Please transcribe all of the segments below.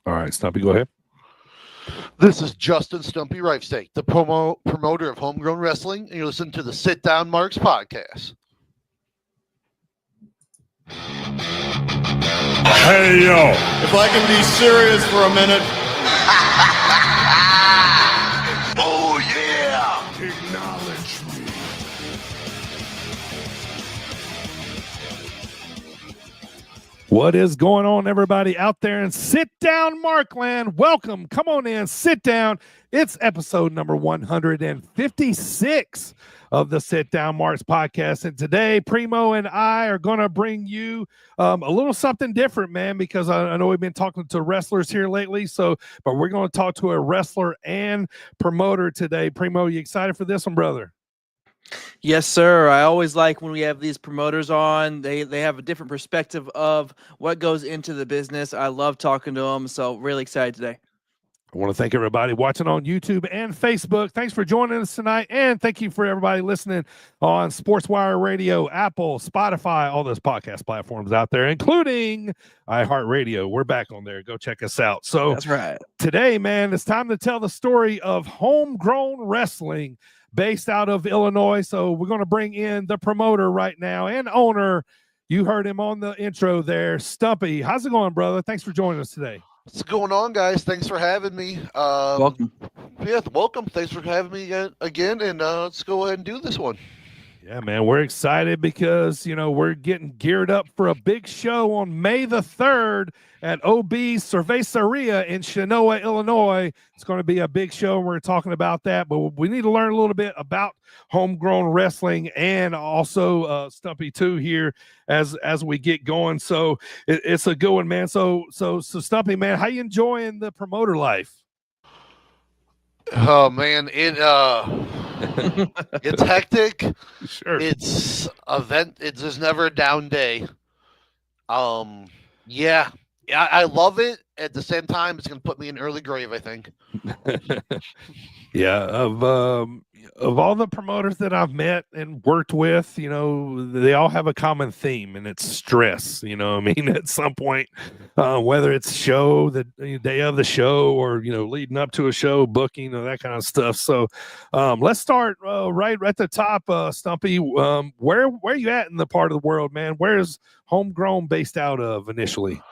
All right, Stumpy, go ahead. This is Justyn Stumpy Reifsteck, the promoter of Homegrown Wrestling, and you're listening to the Sit Down Marks podcast. Hey, yo. If I can be serious for a minute. Oh, yeah. Acknowledge me. What is going on, everybody out there in Sit Down Markland? Welcome. Come on in. Sit down. It's episode number 156 of the Sit Down Marks podcast. And today, Primo and I are going to bring you a little something different, man, because I know we've been talking to wrestlers here lately. But we're going to talk to a wrestler and promoter today. Primo, you excited for this one, brother? Yes, sir. I always like when we have these promoters on. They have a different perspective of what goes into the business. I love talking to them, so really excited today. I want to thank everybody watching on YouTube and Facebook. Thanks for joining us tonight, and thank you for everybody listening on SportsWire Radio, Apple, Spotify, all those podcast platforms out there, including iHeartRadio. We're back on there. Go check us out. So that's right. Today, man, it's time to tell the story of Homegrown Wrestling based out of Illinois. So we're going to bring in the promoter right now and owner. You heard him on the intro there, Stumpy. How's it going, brother? Thanks for joining us today. What's going on, guys? Thanks for having me. Welcome. Yeah, welcome. Thanks for having me again, and let's go ahead and do this one. Yeah, man, we're excited because, we're getting geared up for a big show on May the 3rd at OB Cerveceria in Chenoa, Illinois. It's going to be a big show, and we're talking about that, but we need to learn a little bit about homegrown wrestling and also Stumpy too here as we get going. So it's a good one, man. So Stumpy, man, how you enjoying the promoter life? Oh man, it's hectic. Sure. It's there's never a down day. Yeah, I love it. At the same time, it's gonna put me in early grave, I think. Yeah, of all the promoters that I've met and worked with, they all have a common theme, and it's stress. At some point, whether it's the day of the show or leading up to a show, booking, that kind of stuff. So, let's start right at the top, Stumpy. Where you at in the part of the world, man? Where's Homegrown based out of initially?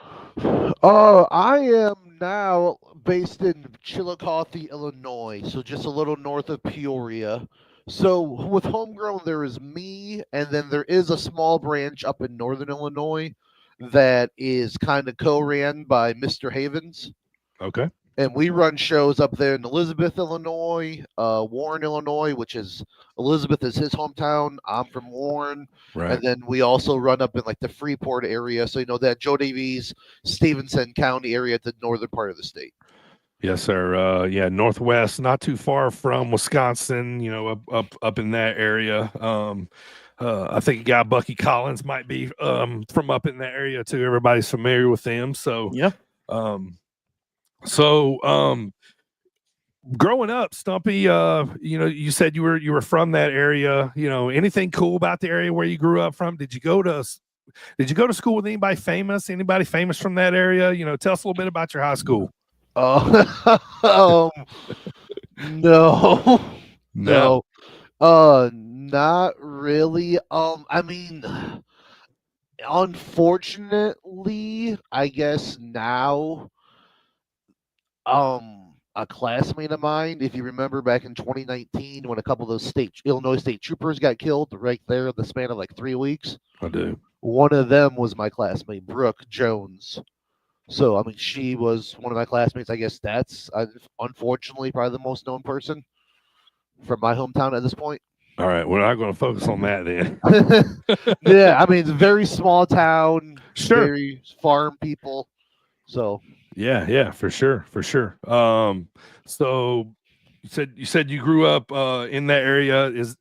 I am now based in Chillicothe, Illinois, so just a little north of Peoria. So with Homegrown, there is me, and then there is a small branch up in northern Illinois that is kind of co-ran by Mr. Havens. Okay. And we run shows up there in Elizabeth, Illinois, Warren, Illinois, which is Elizabeth is his hometown. I'm from Warren. Right. And then we also run up in like the Freeport area. So, that Joe Davies, Stevenson County area at the northern part of the state. Yes, sir. Northwest, not too far from Wisconsin, up in that area. I think a guy, Bucky Collins, might be from up in that area too. Everybody's familiar with them. So, yeah. Growing up, Stumpy, you said you were from that area. Anything cool about the area where you grew up from? Did you go to school with anybody famous? Anybody famous from that area? Tell us a little bit about your high school. No. Not really. Unfortunately, I guess now, a classmate of mine, if you remember back in 2019 when a couple of those Illinois state troopers got killed right there in the span of like 3 weeks. I do. One of them was my classmate, Brooke Jones. So, she was one of my classmates. I guess that's, unfortunately, probably the most known person from my hometown at this point. All right, we're not going to focus on that then. Yeah, it's a very small town. Sure. Very farm people. So. Yeah, for sure. So you said you grew up in that area. Is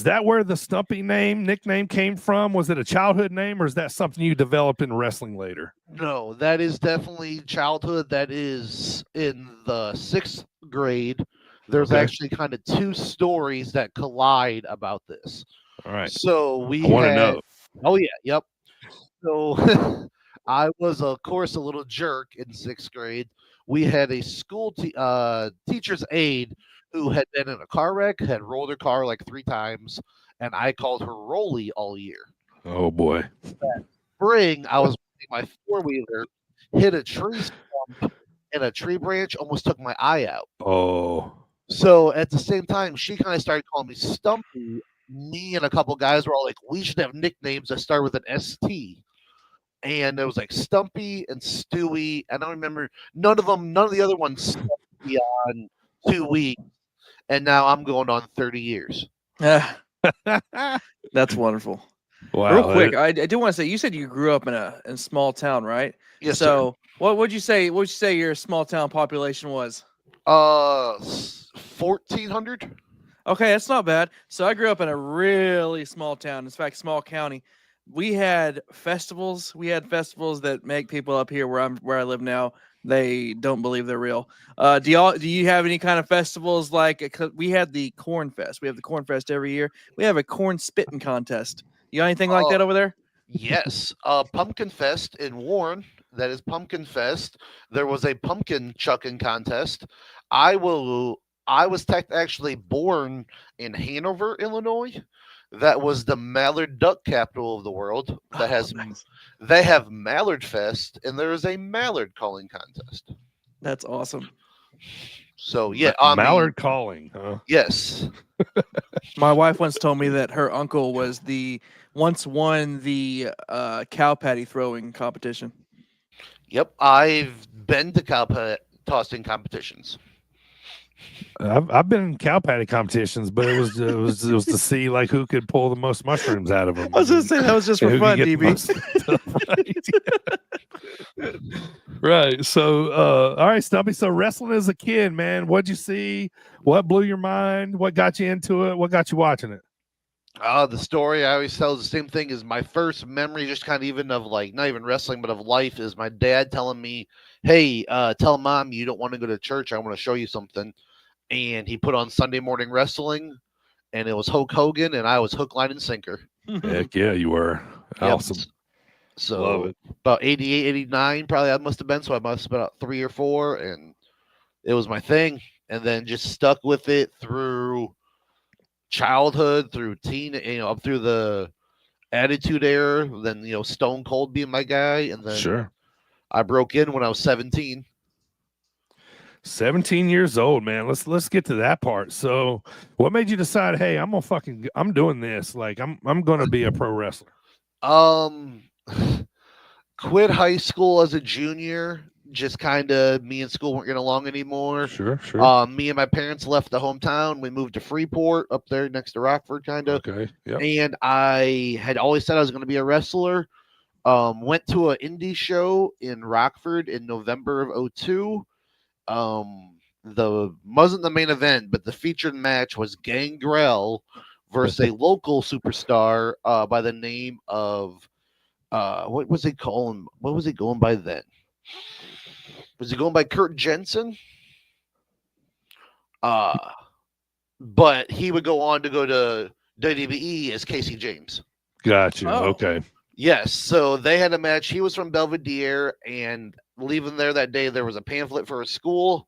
that where the Stumpy nickname came from? Was it a childhood name, or is that something you developed in wrestling later? No, that is definitely childhood. That is in the 6th grade. There's actually kind of two stories that collide about this. All right. So I want to know. Oh yeah, yep. So I was, of course, a little jerk in 6th grade. we had a school teacher's aide who had been in a car wreck, had rolled her car like 3 times, and I called her Rolly all year. Oh boy. Spring, I was riding my 4-wheeler, hit a tree stump, and a tree branch almost took my eye out. Oh. So at the same time, she kind of started calling me Stumpy. Me and a couple guys were all like, we should have nicknames that start with an ST. And it was like Stumpy and Stewie. I don't remember none of the other ones stuck beyond 2 weeks. And now I'm going on 30 years. That's wonderful. Wow. Real quick, I do want to say, you said you grew up in a small town, right? Yes, so what would you say? What would you say your small town population was? 1,400. Okay, that's not bad. So I grew up in a really small town. In fact, small county. We had festivals. We had festivals that make people up here where I live now, they don't believe they're real. Do you have any kind of festivals like we had the Corn Fest? We have the Corn Fest every year. We have a corn spitting contest. You got anything like that over there? Yes. Pumpkin Fest in Warren. That is Pumpkin Fest. There was a pumpkin chucking contest. I was actually born in Hanover, Illinois. That was the mallard duck capital of the world. That has nice. They have Mallard Fest, and there is a mallard calling contest. That's awesome. So yeah, mallard calling, huh? Yes. My wife once told me that her uncle once won the cow patty throwing competition. Yep, I've been to cow tossing competitions. I've been in cow patty competitions, but it was to see like who could pull the most mushrooms out of them. I was just saying that was just for fun, DB. Right. So, all right, Stumpy. So, wrestling as a kid, man, what'd you see? What blew your mind? What got you into it? What got you watching it? The story I always tell is the same thing. Is my first memory, just kind of even of like not even wrestling, but of life, is my dad telling me, "Hey, tell mom you don't want to go to church. I want to show you something." And he put on Sunday morning wrestling, and it was Hulk Hogan, and I was hook, line, and sinker. Heck yeah, you were. Awesome. Yep. So love it. About 88, 89, probably I must have been. So I must have been about 3 or 4, and it was my thing. And then just stuck with it through childhood, through teen, up through the Attitude Era. Then Stone Cold being my guy, and then Sure. I broke in when I was 17. 17 years old, man. Let's get to that part. So, what made you decide, hey, I'm doing this. Like, I'm gonna be a pro wrestler. Quit high school as a junior. Just kind of me and school weren't getting along anymore. Sure. Me and my parents left the hometown. We moved to Freeport up there next to Rockford, kind of. Okay. Yeah. And I had always said I was going to be a wrestler. Went to an indie show in Rockford in November of 2002. Wasn't the main event, but the featured match was Gangrel versus a local superstar by the name of what was he calling? What was he going by then? Was he going by Kurt Jensen? But he would go on to go to WWE as Casey James. Gotcha. Oh. Okay. Yes. So they had a match. He was from Belvedere, and leaving there that day, there was a pamphlet for a school.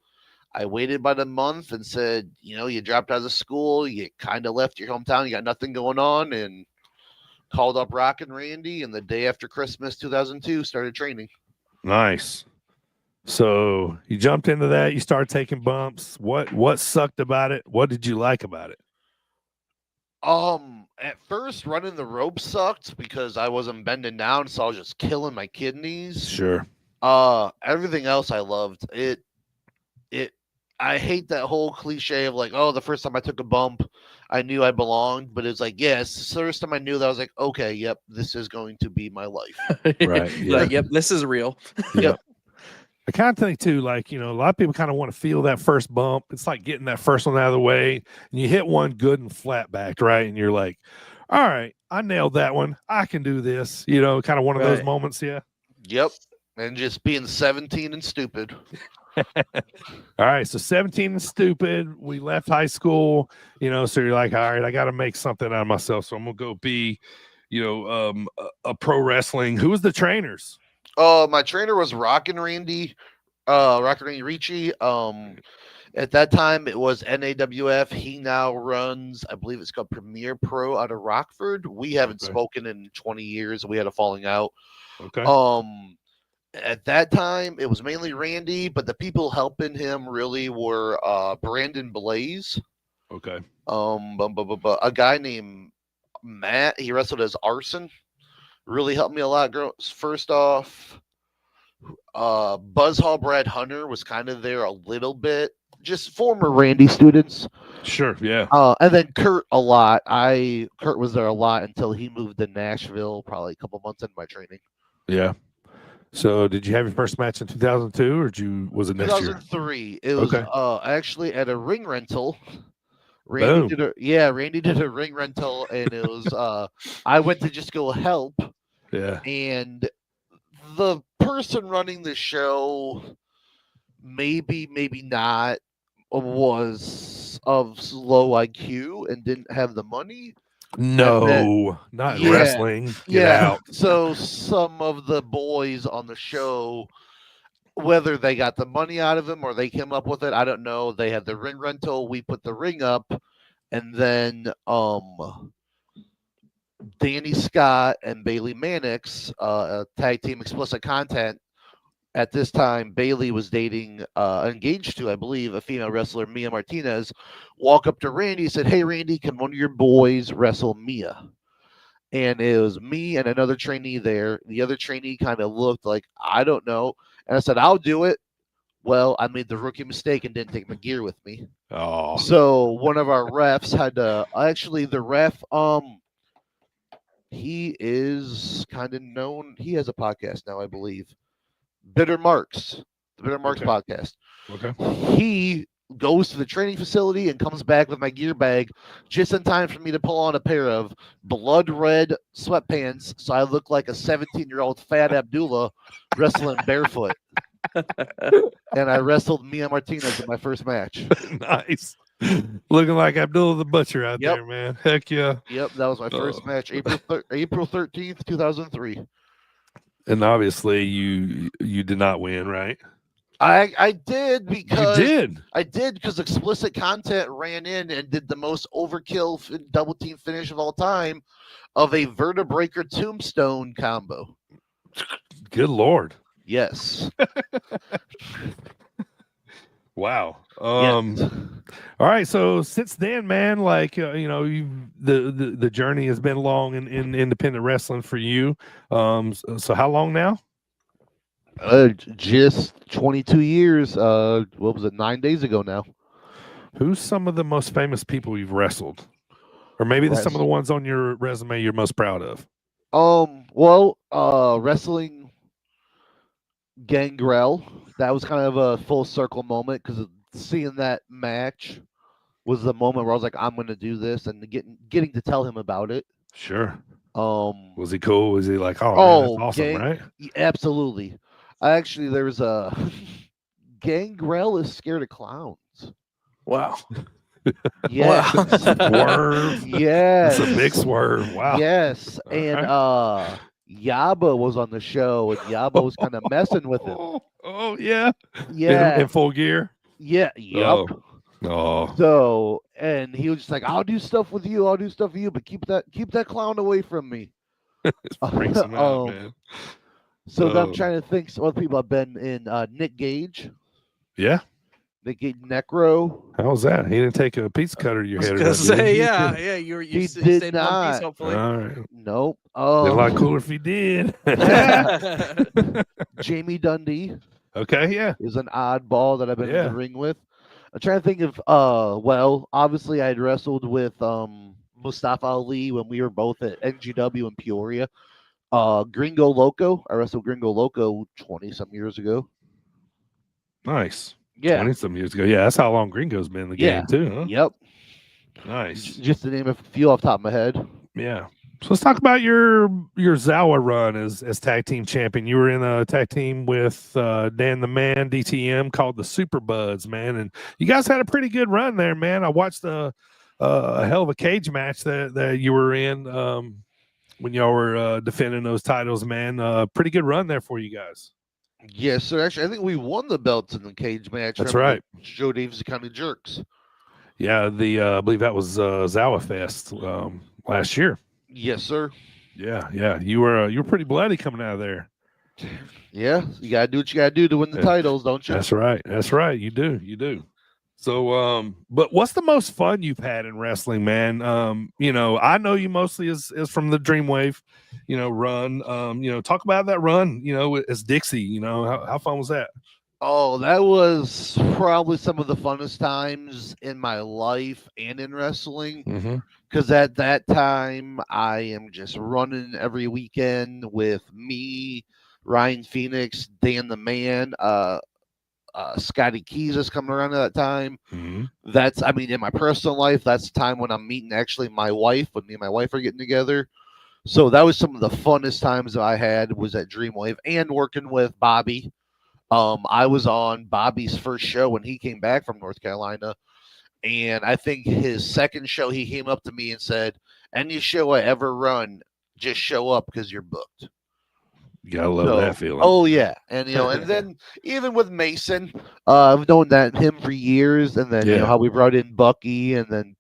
I waited about a month and said, you dropped out of school, you kind of left your hometown, you got nothing going on, and called up Rock and Randy, and the day after Christmas 2002 started training. Nice. So you jumped into that. You started taking bumps. What sucked about it? What did you like about it? At first, running the rope sucked because I wasn't bending down, so I was just killing my kidneys. Sure. Everything else I loved. I hate that whole cliche of like, oh, the first time I took a bump, I knew I belonged. But it's like, yes, the first time I knew that, I was like, okay, yep, this is going to be my life. Right. Yeah. Like, yep, this is real. Yep. I kind of think too, like, a lot of people kind of want to feel that first bump. It's like getting that first one out of the way, and you hit one good and flat backed, right? And you're like, all right, I nailed that one. I can do this. Kind of one of those moments. Yeah. Yep. And just being 17 and stupid. All right. So 17 and stupid. We left high school, so you're like, all right, I got to make something out of myself. So I'm going to go be, a pro wrestling. Who was the trainers? My trainer was Rock and Randy. Rocket Randy Ricci. At that time, it was NAWF. He now runs, I believe it's called Premier Pro out of Rockford. We haven't spoken in 20 years. We had a falling out. Okay. At that time, it was mainly Randy, but the people helping him really were Brandon Blaze. Okay. A guy named Matt. He wrestled as Arson. Really helped me a lot. First off, Buzz Hall Brad Hunter was kind of there a little bit. Just former Randy students. Sure, yeah. And then Kurt a lot. Kurt was there a lot until he moved to Nashville, probably a couple months into my training. Yeah. So did you have your first match in 2002 or was it next year? 2003. It was actually at a ring rental. Randy did a ring rental, and it was I went to just go help. Yeah. And the person running the show, maybe not, was of low IQ and didn't have the money. No, not wrestling. Get out. So some of the boys on the show, whether they got the money out of him or they came up with it, I don't know. They had the ring rental. We put the ring up, and then Danny Scott and Bailey Mannix, tag team Explicit Content. At this time, Bailey was dating, engaged to, I believe, a female wrestler, Mia Martinez. Walk up to Randy, said, "Hey, Randy, can one of your boys wrestle Mia?" And it was me and another trainee there. The other trainee kind of looked like, I don't know. And I said, "I'll do it." Well, I made the rookie mistake and didn't take my gear with me. Oh. So one of our refs had to, actually the ref, he is kind of known. He has a podcast now, I believe. Bitter Marks, the Bitter Marks podcast. Okay. He goes to the training facility and comes back with my gear bag just in time for me to pull on a pair of blood red sweatpants, so I look like a 17-year-old fat Abdullah wrestling barefoot. And I wrestled Mia Martinez in my first match. Nice. Looking like Abdullah the Butcher out there, man. Heck yeah. Yep, that was my first match, April 13th, 2003. And obviously you did not win, right? I did because Explicit Content ran in and did the most overkill double team finish of all time of a Vertebreaker Tombstone combo. Good Lord. Yes. Wow. All right. So since then, man, like the journey has been long in independent wrestling for you. So how long now? Just 22 years. What was it? 9 days ago now. Who's some of the most famous people you've wrestled, or maybe some of the ones on your resume you're most proud of? Wrestling Gangrel. That was kind of a full circle moment because seeing that match was the moment where I was like, I'm going to do this, and getting to tell him about it. Sure. Was he cool? Was he like, man, that's awesome, right? Absolutely. Actually, there's a Gangrel is scared of clowns. Wow. Yes. Swerve. Yes. It's a big swerve. Wow. Yes. And Yaba was on the show, and Yaba was kind of messing with him. Oh yeah. Yeah. In full gear. Yeah. Yep. Oh. So, and he was just like, I'll do stuff with you, but keep that clown away from me. Freaks him out, man. So I'm trying to think some other people I've been in. Nick Gage. Yeah. Nick Gage Necro. How was that? He didn't take a pizza cutter to your head. You stayed in one piece, hopefully. All right. Nope. It'd be a lot cooler if he did. Jamie Dundee. Okay, yeah. Is an oddball that I've been in the ring with. I'm trying to think of obviously I had wrestled with Mustafa Ali when we were both at NGW in Peoria. Gringo Loco. I wrestled Gringo Loco 20-some years ago. Nice. Yeah. 20-some years ago. Yeah, that's how long Gringo's been in the game too, huh? Yep. Nice. Just to name a few off the top of my head. Yeah. So let's talk about your Zawa run as tag team champion. You were in a tag team with Dan the Man, DTM, called the Super Buds, man. And you guys had a pretty good run there, man. I watched a hell of a cage match that you were in when y'all were defending those titles, man. Pretty good run there for you guys. Yes, sir. Actually, I think we won the belts in the cage match. That's from the right. Joe Davis County Jerks. Yeah, I believe that was Zawa Fest last year. Yes, sir. Yeah. You were pretty bloody coming out of there. Yeah, you gotta do what you gotta do to win the Yeah. titles, don't you? That's right. That's right. You do. So, but what's the most fun you've had in wrestling, man? I know you mostly is from the Dreamwave, run. Talk about that run, as Dixie, how fun was that? Oh, that was probably some of the funnest times in my life and in wrestling. Mm-hmm. Because at that time, I am just running every weekend with me, Ryan Phoenix, Dan the Man, Scotty Keys is coming around at that time. Mm-hmm. In my personal life, that's the time when I'm meeting actually my wife, when me and my wife are getting together. So that was some of the funnest times that I had was at Dreamwave and working with Bobby. I was on Bobby's first show when he came back from North Carolina. And I think his second show, he came up to me and said, "Any show I ever run, just show up because you're booked." You gotta love that feeling. Oh yeah, and and then even with Mason, I've known him for years, and then how we brought in Bucky, and then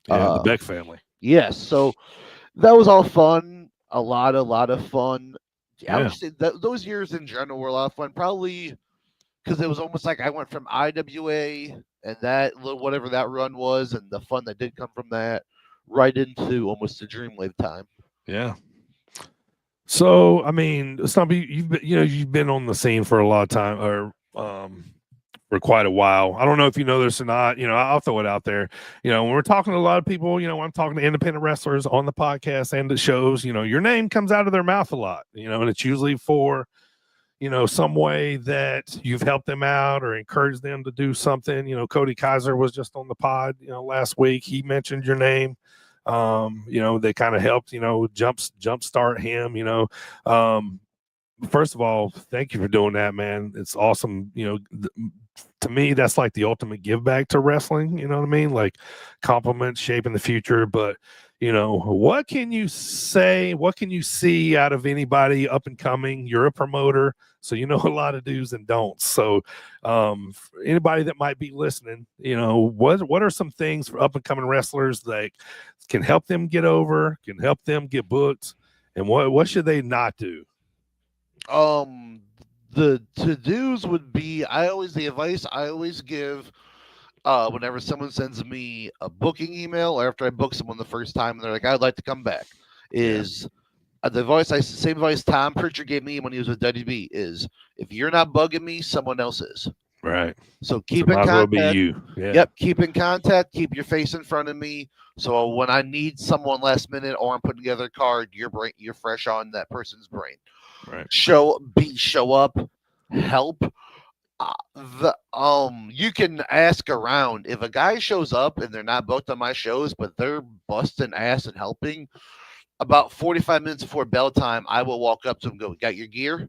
the Beck family. Yes, so that was all fun. A lot of fun. I would say that those years in general were a lot of fun. Probably because it was almost like I went from IWA and that whatever that run was, and the fun that did come from that, right into almost the Dreamwave time. Yeah. So Stumpy, you've been on the scene for a lot of time, or for quite a while. I don't know if you know this or not. I'll throw it out there. When we're talking to a lot of people, when I'm talking to independent wrestlers on the podcast and the shows, your name comes out of their mouth a lot. And it's usually for some way that you've helped them out or encouraged them to do something. Cody Kaiser was just on the pod, last week. He mentioned your name. They kind of helped, jumpstart him. First of all, thank you for doing that, man. It's awesome. To me, that's like the ultimate give back to wrestling. You know what I mean? Like compliments shaping the future. But what can you say? What can you see out of anybody up and coming? You're a promoter, so you know a lot of do's and don'ts. So, anybody that might be listening, what are some things for up and coming wrestlers that can help them get over, can help them get booked, and what should they not do? The to-dos would be the advice I always give whenever someone sends me a booking email or after I book someone the first time and they're like, "I'd like to come back," is the same advice Tom Pritchard gave me when he was with WB is, if you're not bugging me, someone else is. Right. So keep in contact. Well be you. Yeah. Yep. Keep in contact. Keep your face in front of me. So when I need someone last minute or I'm putting together a card, you're fresh on that person's brain. Right. Show up, help. You can ask around. If a guy shows up and they're not booked on my shows, but they're busting ass and helping, about 45 minutes before bell time, I will walk up to them and go, "Got your gear?"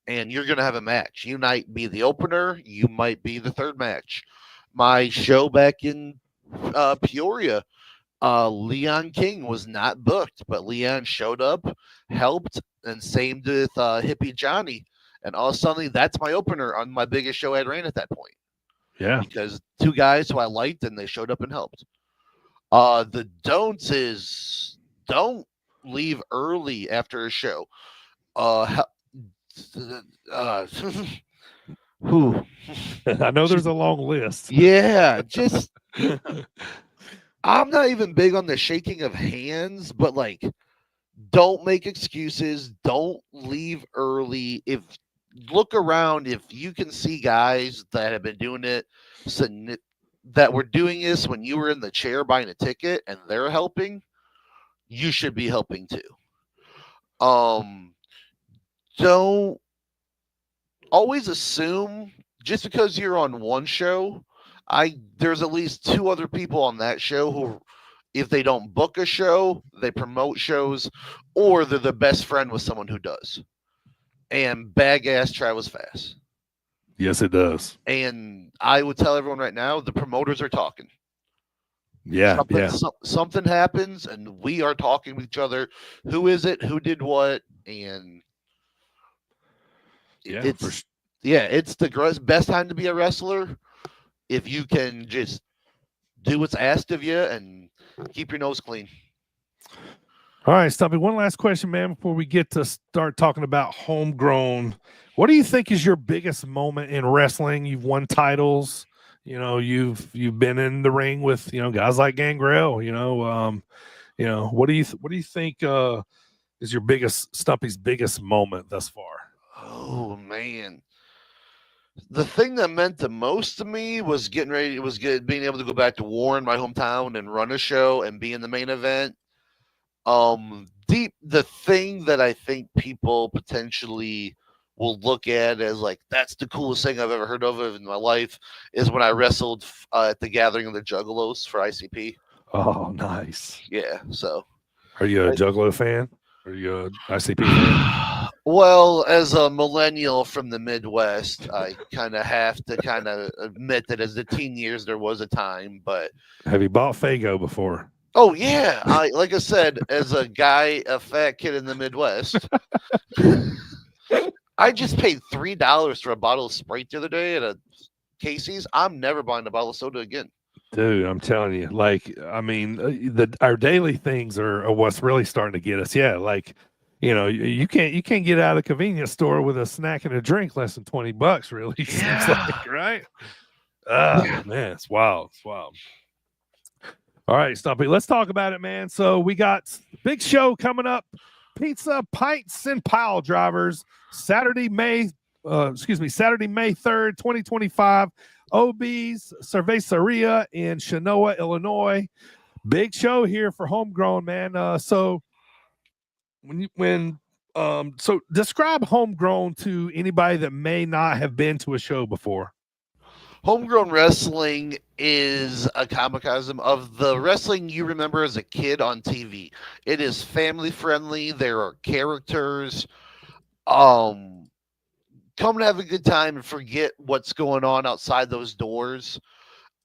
And you're going to have a match. You might be the opener. You might be the third match. My show back in Peoria, Leon King was not booked, but Leon showed up, helped, and same with Hippie Johnny. And all of a sudden, that's my opener on my biggest show I'd ran at that point. Yeah. Because two guys who I liked and they showed up and helped. The don'ts is don't leave early after a show. Who? I know there's a long list. Yeah, just I'm not even big on the shaking of hands, but like, don't make excuses. Don't leave early. Look around, if you can see guys that have been doing it, that were doing this when you were in the chair buying a ticket and they're helping, you should be helping too. Don't always assume just because you're on one show, there's at least two other people on that show who, if they don't book a show, they promote shows, or they're the best friend with someone who does. And bag ass travels fast. Yes, it does. And I would tell everyone right now, the promoters are talking. Yeah, something happens, and we are talking with each other. Who is it? Who did what? And Yeah, it's the best time to be a wrestler if you can just do what's asked of you and keep your nose clean. All right, Stumpy, one last question, man, before we get to start talking about Homegrown. What do you think is your biggest moment in wrestling? You've won titles, you've been in the ring with, guys like Gangrel, what do you think is your Stumpy's biggest moment thus far? Oh man. The thing that meant the most to me was being able to go back to Warren, my hometown, and run a show and be in the main event. The thing that I think people potentially will look at as like that's the coolest thing I've ever heard of in my life is when I wrestled at the Gathering of the Juggalos for ICP. Oh, nice. Yeah. So, are you a Juggalo fan? Are you a ICP fan? Well, as a millennial from the Midwest, I kind of have to admit that as the teen years there was a time. But have you bought Fago before? Oh yeah, like I said, as a fat kid in the Midwest, I just paid $3 for a bottle of Sprite the other day at a Casey's. I'm never buying a bottle of soda again. Dude, I'm telling you, our daily things are what's really starting to get us. Yeah, you can't get out of the convenience store with a snack and a drink less than $20. Really, seems like, right? Man, it's wild. It's wild. All right, Stumpy, let's talk about it, man. So we got big show coming up. Pizza, Pints, and Piledrivers, Saturday, May 3rd, 2025. OB's Cerveceria in Chenoa, Illinois. Big show here for Homegrown, man. So describe Homegrown to anybody that may not have been to a show before. Homegrown wrestling is a microcosm of the wrestling you remember as a kid on TV. It is family friendly. There are characters. Come and have a good time and forget what's going on outside those doors.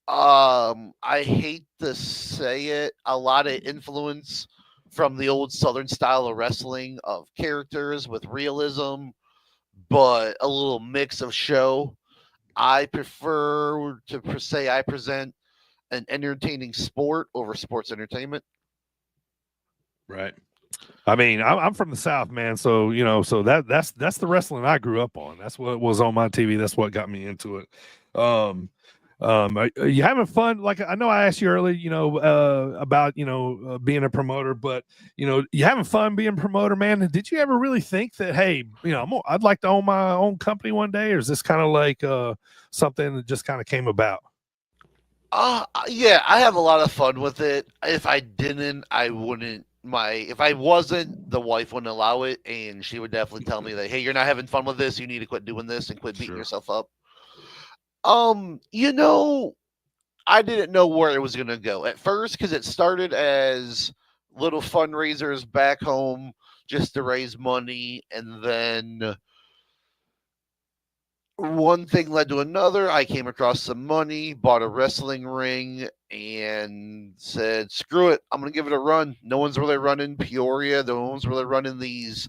I hate to say it, a lot of influence from the old Southern style of wrestling of characters with realism, but a little mix of show. I prefer to say I present an entertaining sport over sports entertainment. Right. I mean, I'm from the South, man. So, that's the wrestling I grew up on. That's what was on my TV. That's what got me into it. Are you having fun? Like, I know I asked you earlier, about, being a promoter, but, you having fun being a promoter, man. Did you ever really think that, hey, I'd like to own my own company one day? Or is this kind of like something that just kind of came about? Yeah, I have a lot of fun with it. If I didn't, I wouldn't. If I wasn't, the wife wouldn't allow it, and she would definitely tell me that, hey, you're not having fun with this. You need to quit doing this and quit beating yourself up. I didn't know where it was going to go at first because it started as little fundraisers back home just to raise money. And then one thing led to another. I came across some money, bought a wrestling ring, and said, screw it. I'm going to give it a run. No one's really running Peoria. No one's really running these.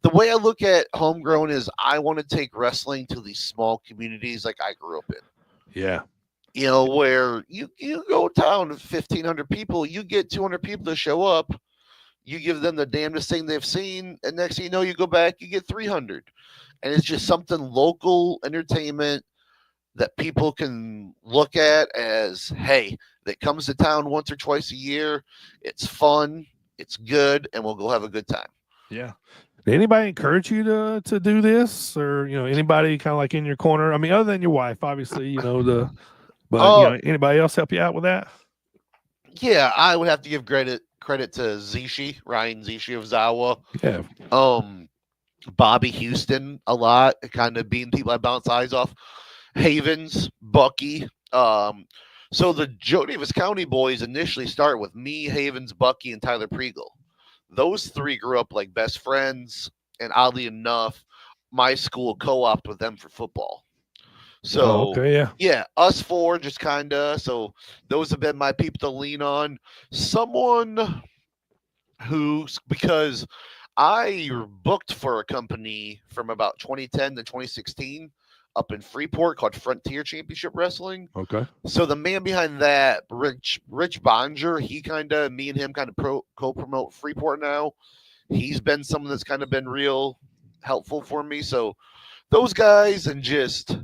The way I look at Homegrown is I want to take wrestling to these small communities like I grew up in. Yeah. Where you go down 1,500 people, you get 200 people to show up, you give them the damnedest thing they've seen, and next thing you know, you go back, you get 300. And it's just something local entertainment that people can look at as, hey, that comes to town once or twice a year. It's fun, it's good, and we'll go have a good time. Yeah. Did anybody encourage you to do this, or anybody kind of like in your corner? I mean, other than your wife, obviously, anybody else help you out with that? Yeah, I would have to give credit to Zishi, Ryan Zishi of Zawa. Yeah. Bobby Houston a lot, kind of being people I bounce eyes off. Havens, Bucky. So the Joe Davis County boys initially start with me, Havens, Bucky, and Tyler Pregel. Those three grew up like best friends, and oddly enough, my school co-opted with them for football. So, yeah, us four just kind of. So those have been my people to lean on. Someone because I booked for a company from about 2010 to 2016 up in Freeport called Frontier Championship Wrestling. Okay. So the man behind that, Rich Bonger, me and him kind of co-promote Freeport now. He's been someone that's kind of been real helpful for me. So those guys and just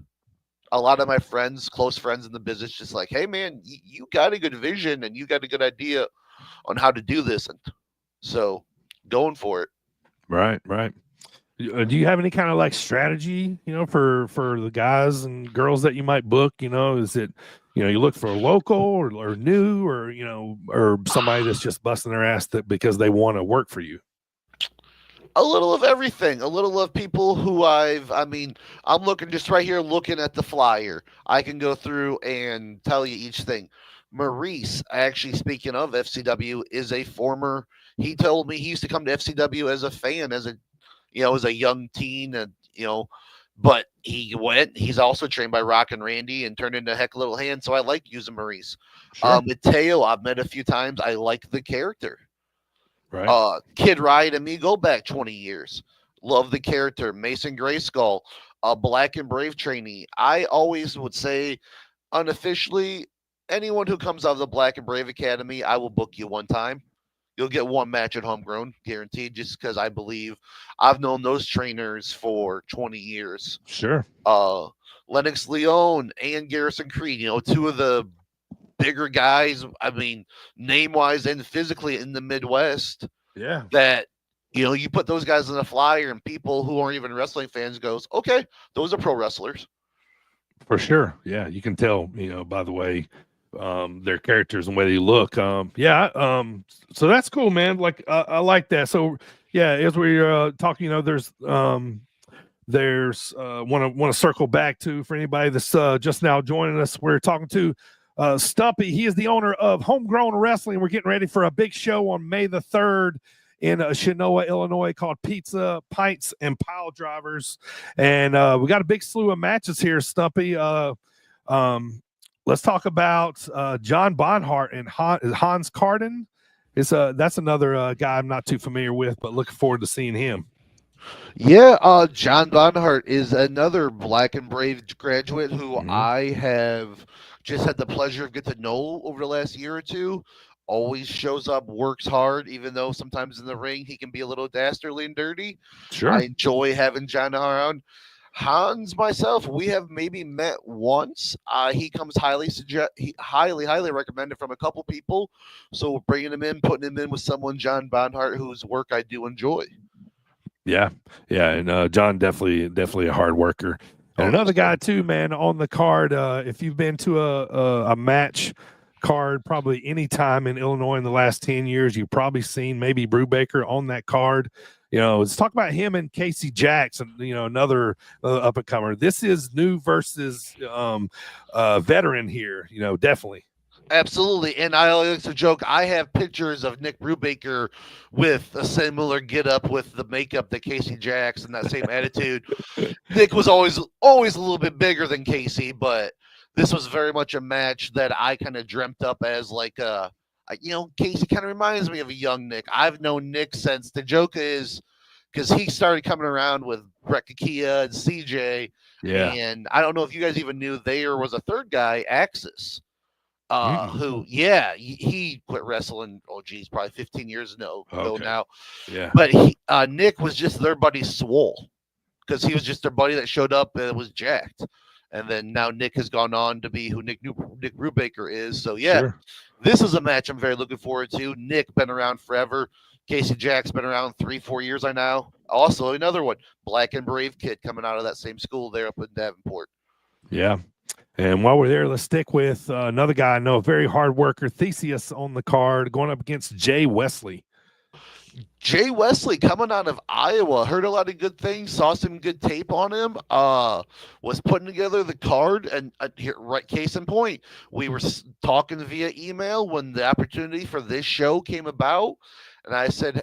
a lot of my friends, close friends in the business, just like, hey man, you got a good vision and you got a good idea on how to do this, and so going for it. Right. Do you have any kind of like strategy, for the guys and girls that you might book? Is it, you look for a local or new, or or somebody that's just busting their ass because they want to work for you? A little of everything. A little of people who I'm looking just right here, looking at the flyer. I can go through and tell you each thing. Maurice, actually, speaking of FCW, is a former. He told me he used to come to FCW as a fan, as a young teen, and but he went. He's also trained by Rock and Randy and turned into a heck of a little hand. So I like using Maurice. Sure. Mateo, I've met a few times. I like the character. Right. Kid Riot and me go back 20 years. Love the character. Mason Grayskull, a Black and Brave trainee. I always would say, unofficially, anyone who comes out of the Black and Brave Academy, I will book you one time. You'll get one match at Homegrown, guaranteed, just because I believe I've known those trainers for 20 years. Sure. Lennox Leone and Garrison Creed, two of the bigger guys, name-wise and physically in the Midwest. Yeah. That, you put those guys in a flyer and people who aren't even wrestling fans goes, okay, those are pro wrestlers. For sure. Yeah. You can tell, by the way, their characters and the way they look. So that's cool, man. Like, I like that. So yeah, as we're talking, there's want to circle back to, for anybody that's just now joining us, we're talking to Stumpy. He is the owner of Homegrown Wrestling. We're getting ready for a big show on May the 3rd in Chenoa, Illinois, called Pizza, Pints, and Piledrivers. And we got a big slew of matches here, Stumpy. Let's talk about John Bonhart and Hans Carden. That's another guy I'm not too familiar with, but looking forward to seeing him. Yeah, John Bonhart is another Black and Brave graduate who I have just had the pleasure of getting to know over the last year or two. Always shows up, works hard, even though sometimes in the ring he can be a little dastardly and dirty. Sure. I enjoy having John around. Hans, myself, we have maybe met once. He comes highly recommended from a couple people. So we're bringing him in, putting him in with someone, John Bonhart, whose work I do enjoy. Yeah. And John, definitely a hard worker. And another guy too, man, on the card. If you've been to a match card probably any time in Illinois in the last 10 years, you've probably seen maybe Brubaker on that card. Let's talk about him and Casey Jackson, another up and comer. This is new versus veteran here, definitely. Absolutely. And I always joke, I have pictures of Nick Brubaker with a similar get up with the makeup that Casey Jackson, that same attitude. Nick was always a little bit bigger than Casey, but this was very much a match that I kind of dreamt up as like Casey kind of reminds me of a young Nick. I've known Nick since, the joke is, because he started coming around with Brett Kakia and CJ. Yeah. And I don't know if you guys even knew there was a third guy, Axis, who, he quit wrestling, probably 15 years ago now. Yeah. But Nick was just their buddy Swole, because he was just their buddy that showed up and was jacked. And then now Nick has gone on to be who Nick Brubaker is. So, yeah, sure. This is a match I'm very looking forward to. Nick been around forever. Casey Jack's been around 3-4 years now. Also, another one, Black and Brave kid coming out of that same school there up in Davenport. Yeah. And while we're there, let's stick with another guy I know, a very hard worker, Theseus, on the card, going up against Jay Wesley. Jay Wesley coming out of Iowa. Heard a lot of good things. Saw some good tape on him. Was putting together the card. And here, right, case in point, we were talking via email when the opportunity for this show came about. And I said,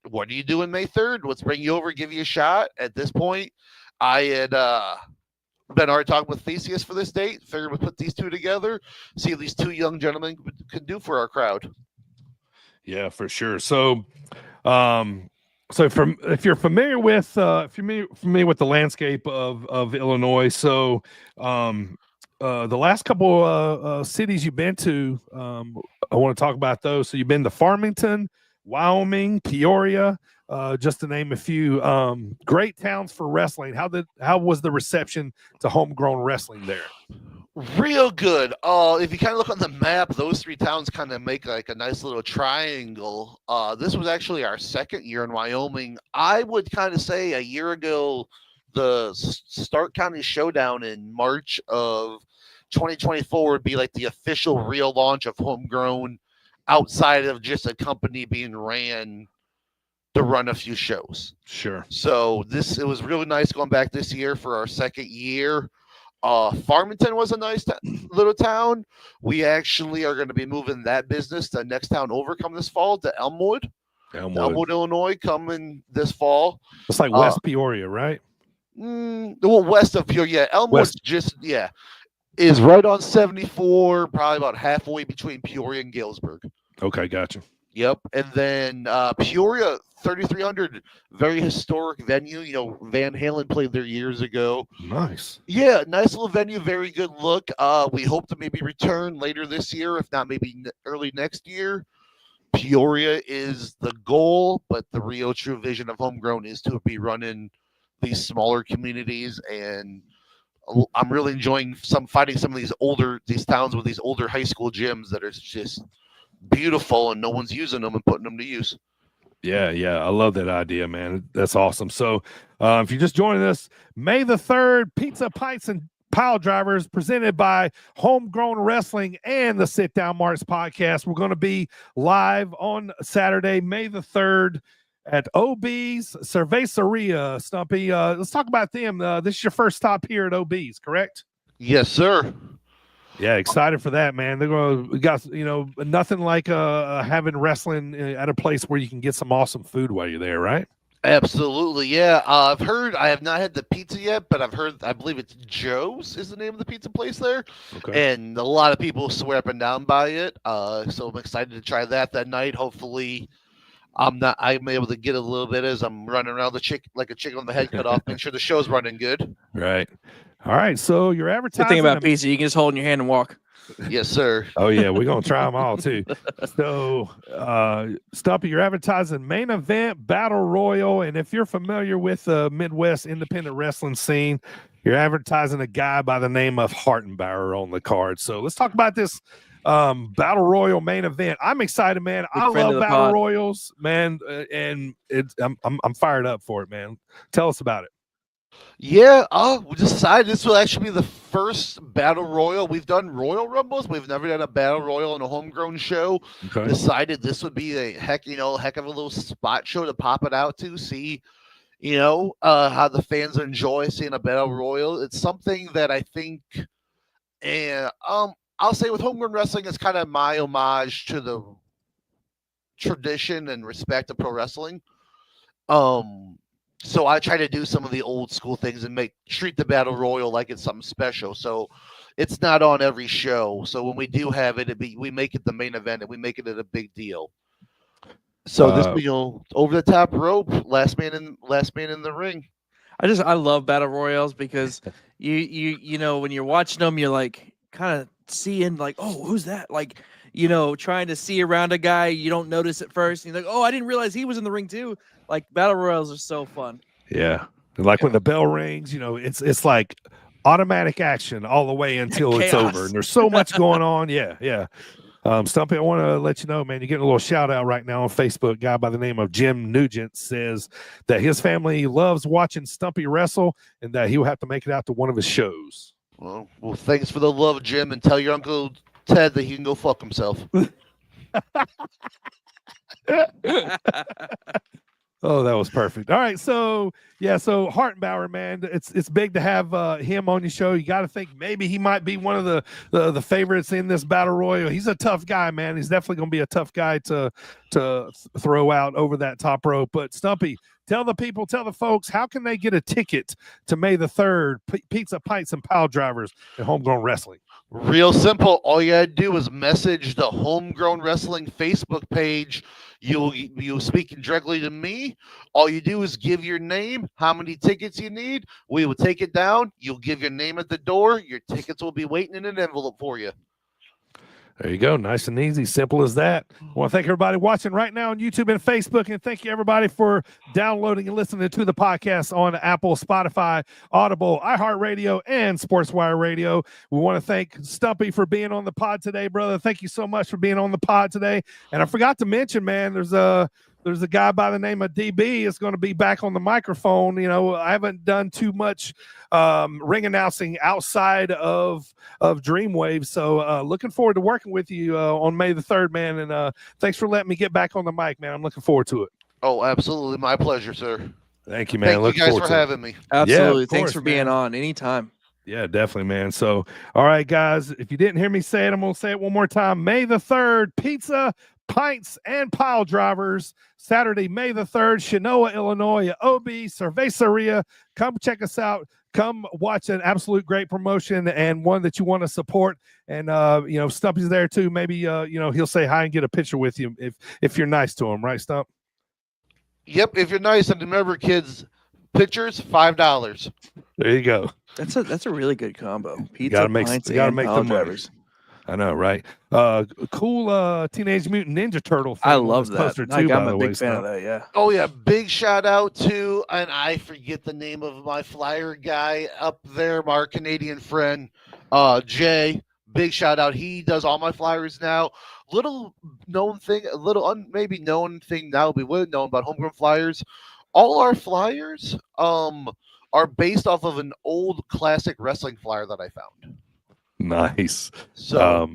what are you doing May 3rd? Let's bring you over, give you a shot. At this point, I had been already talking with Theseus for this date. Figured we'd put these two together, see what these two young gentlemen could do for our crowd. Yeah, for sure. So, So if you're familiar with familiar with the landscape of Illinois, so the last couple cities you've been to, I want to talk about those. So you've been to Farmington, Wyoming, Peoria, just to name a few. Great towns for wrestling. How was the reception to homegrown wrestling there? Real good. If you kind of look on the map, those three towns kind of make like a nice little triangle. This was actually our second year in Wyoming. I would kind of say a year ago, the Stark County Showdown in March of 2024 would be like the official real launch of homegrown outside of just a company being ran to run a few shows. Sure. So it was really nice going back this year for our second year. Farmington was a nice little town. We actually are going to be moving that business to the next town over come this fall to Elmwood, Illinois, coming this fall. It's like West Peoria, right? Well, west of Peoria. Elmwood is right on 74, probably about halfway between Peoria and Galesburg. Okay, gotcha. Yep. And then Peoria, 3,300, very historic venue. You know, Van Halen played there years ago. Nice. Yeah, nice little venue, very good look. We hope to maybe return later this year, if not maybe early next year. Peoria is the goal, but the real true vision of homegrown is to be running these smaller communities, and I'm really enjoying finding some of these towns with these older high school gyms that are just beautiful and no one's using them and putting them to use. Yeah, I love that idea, man. That's awesome. So if you're just joining us, May the 3rd, Pizza, Pints, and Piledrivers presented by Homegrown Wrestling and the Sit Down Marks podcast. We're going to be live on Saturday, May the 3rd at OB's Cerveceria. Stumpy, let's talk about them. This is your first stop here at OB's, correct? Yes, sir. Yeah, excited for that, man. We got, nothing like having wrestling at a place where you can get some awesome food while you're there, right? Absolutely, yeah. I've heard, I have not had the pizza yet, but I believe it's Joe's is the name of the pizza place there. Okay. And a lot of people swear up and down by it. So I'm excited to try that night. Hopefully I'm able to get a little bit as I'm running around like a chicken with the head cut off, make sure the show's running good. Right. All right, so you're advertising. Good thing about pizza, you can just hold in your hand and walk. Yes, sir. Oh, yeah, we're going to try them all, too. So, Stumpy, you're advertising main event, battle royal, and if you're familiar with the Midwest independent wrestling scene, you're advertising a guy by the name of Hartenbauer on the card. So let's talk about this battle royal main event. I'm excited, man. I love battle royals, man, and I'm fired up for it, man. Tell us about it. Yeah, we decided this will actually be the first battle royal. We've done Royal Rumbles. We've never done a battle royal in a homegrown show. Okay. Decided this would be a heck of a little spot show to pop it out to see, how the fans enjoy seeing a battle royal. It's something that I think, and I'll say with homegrown wrestling, it's kind of my homage to the tradition and respect of pro wrestling. So I try to do some of the old school things and treat the battle royal like it's something special. So it's not on every show. So when we do have it, we make it the main event and we make it a big deal. So this, over the top rope, last man in the ring. I love battle royals because you know when you're watching them, you're like kind of seeing like, oh, who's that? Like, trying to see around a guy, you don't notice at first. And you're like, oh, I didn't realize he was in the ring too. Like battle royals are so fun. Yeah. Like when the bell rings, it's like automatic action all the way until it's over. And there's so much going on. Yeah. Stumpy, I want to let you know, man, you're getting a little shout out right now on Facebook. A guy by the name of Jim Nugent says that his family loves watching Stumpy wrestle and that he'll have to make it out to one of his shows. Well, thanks for the love, Jim, and tell your Uncle Ted that he can go fuck himself. Oh, that was perfect. All right, so Hartenbauer, man, it's big to have him on your show. You got to think maybe he might be one of the favorites in this battle royal. He's a tough guy, man. He's definitely going to be a tough guy to throw out over that top rope. But Stumpy, tell the folks, how can they get a ticket to May the 3rd, Pizza, Pints, and Piledrivers at Homegrown Wrestling? Real simple. All you gotta do is message the Homegrown Wrestling Facebook page. You'll speak directly to me. All you do is give your name, how many tickets you need. We will take it down. You'll give your name at the door. Your tickets will be waiting in an envelope for you. There you go. Nice and easy. Simple as that. I want to thank everybody watching right now on YouTube and Facebook. And thank you, everybody, for downloading and listening to the podcast on Apple, Spotify, Audible, iHeartRadio, and SportsWire Radio. We want to thank Stumpy for being on the pod today, brother. Thank you so much for being on the pod today. And I forgot to mention, man, there's a guy by the name of DB is going to be back on the microphone. You know, I haven't done too much ring announcing outside of Dreamwave. So looking forward to working with you on May the 3rd, man. And thanks for letting me get back on the mic, man. I'm looking forward to it. Oh, absolutely. My pleasure, sir. Thank you, man. Thank you guys for having me. Absolutely. Yeah, Thanks course, for being on anytime. Yeah, definitely, man. So, all right, guys, if you didn't hear me say it, I'm going to say it one more time. May the 3rd, pizza, pints, and pile drivers. Saturday, May the 3rd, Chenoa, Illinois, OB, Cerveceria. Come check us out. Come watch an absolute great promotion and one that you want to support. And, you know, Stumpy's there too. Maybe, you know, he'll say hi and get a picture with you if you're nice to him. Right, Stump? Yep. If you're nice, and remember, kids, pictures, $5. There you go. That's a really good combo. Pizza, gotta make pints, the and pile money. drivers. I know, right? Cool Teenage Mutant Ninja Turtle. I love that. Poster too, I'm by a the big way, fan of Stump. that. Yeah. Oh, yeah. Big shout out to, and I forget the name of my flyer guy up there, our Canadian friend, Jay. Big shout out. He does all my flyers now. Little known thing, a little maybe known thing now we would have known about Homegrown Flyers. All our flyers are based off of an old classic wrestling flyer that I found. Nice. So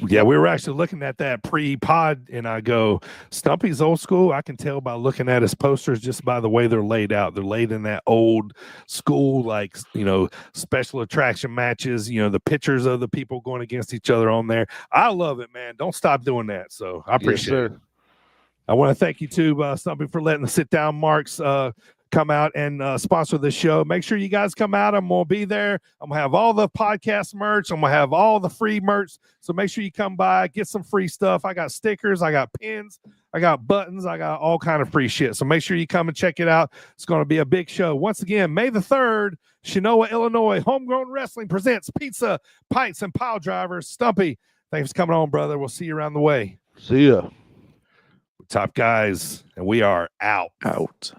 yeah, we were actually looking at that pre-pod, and I go, Stumpy's old school. I can tell by looking at his posters just by the way they're laid out. They're laid in that old school, like, you know, special attraction matches, you know, the pictures of the people going against each other on there. I love it, man. Don't stop doing that. So I appreciate it. I want to thank you too, Stumpy, for letting the sit down marks come out and sponsor the show. Make sure you guys come out. I'm going to be there. I'm going to have all the podcast merch. I'm going to have all the free merch. So make sure you come by, get some free stuff. I got stickers. I got pins. I got buttons. I got all kind of free shit. So make sure you come and check it out. It's going to be a big show. Once again, May the 3rd, Chenoa, Illinois, Homegrown Wrestling presents Pizza, Pints, and Pile Drivers. Stumpy, thanks for coming on, brother. We'll see you around the way. See ya. Top guys, and we are out. Out.